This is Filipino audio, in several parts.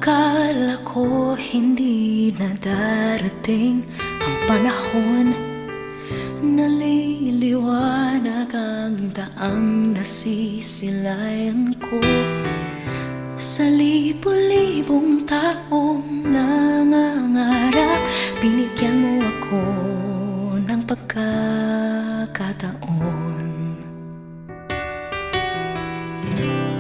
Akala ko hindi na darating ang panahon, naliliwanag ang daang nasisilayan ko. Sa libo-libong taong nangangarap, binigyan mo ako ng pagkakataon.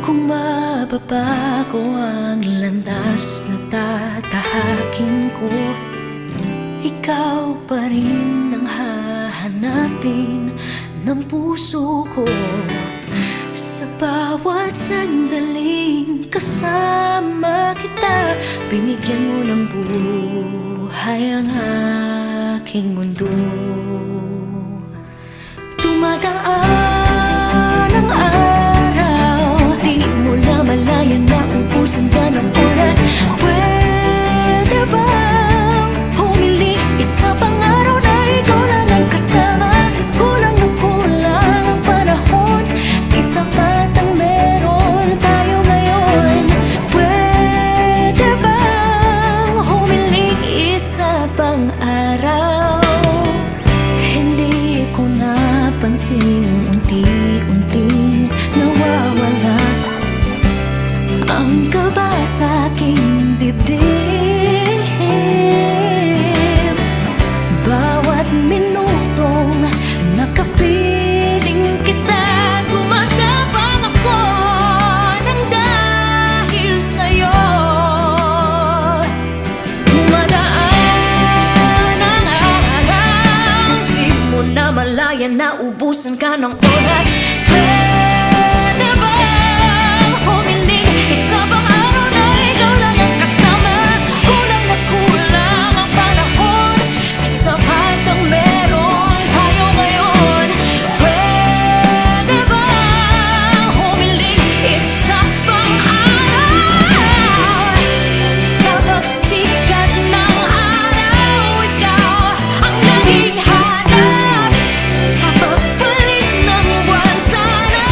Kung mababago ang landas na tatahakin ko, ikaw pa rin ang hahanapin ng puso ko. Sa bawat sandaling kasama kita, binigyan mo ng buhay ang aking mundo. Dumadaan ang araw, di mo na malayan na ubusan ka ng oras. Pwede bang humiling isa pang araw na ikaw lang ang kasama? Kulang na kulang ang panahon, di sapat ang meron tayo ngayon. Pwede bang humiling isa pang araw? Hindi ko napansin, unti-unting nawawala ang kaba sa aking dibdib. Bawat minutong nakapiling kita, tumatapang ako ng dahil sa'yo. Dumadaan ang araw, di mo na malayan na ubusan ka ng oras. Pwede bang humiling isa pang araw na ikaw lang ang kasama? Kulang na kulang ang panahon, di sapat ang meron tayo ngayon. Pwede bang humiling isa pang araw? Sa pagsikat ng araw, ikaw ang naging hanap. Sa pagpalit ng buwan, sana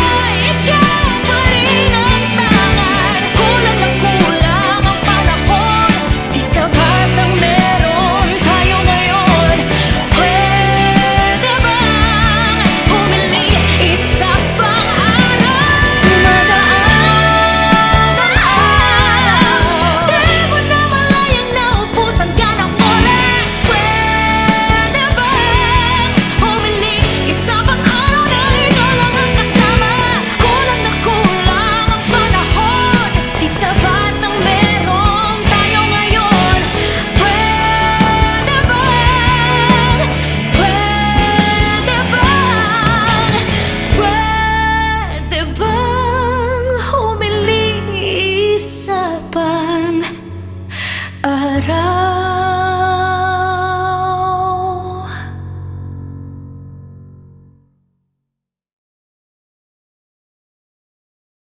ikaw pa rin ang tangan. Kulang na kulang ang panahon, di sapat ang meron tayo ngayon. Pwede bang humiling isa pang araw? Dumadaan ang araw, di mo na malayan na ubusan ka ng oras. Pwede bang humiling isa pang araw na ikaw lang ang kasama? Kulang na kulang ang panahon, di sapat ang meron tayo ngayon. Pwede bang humiling isa pang araw?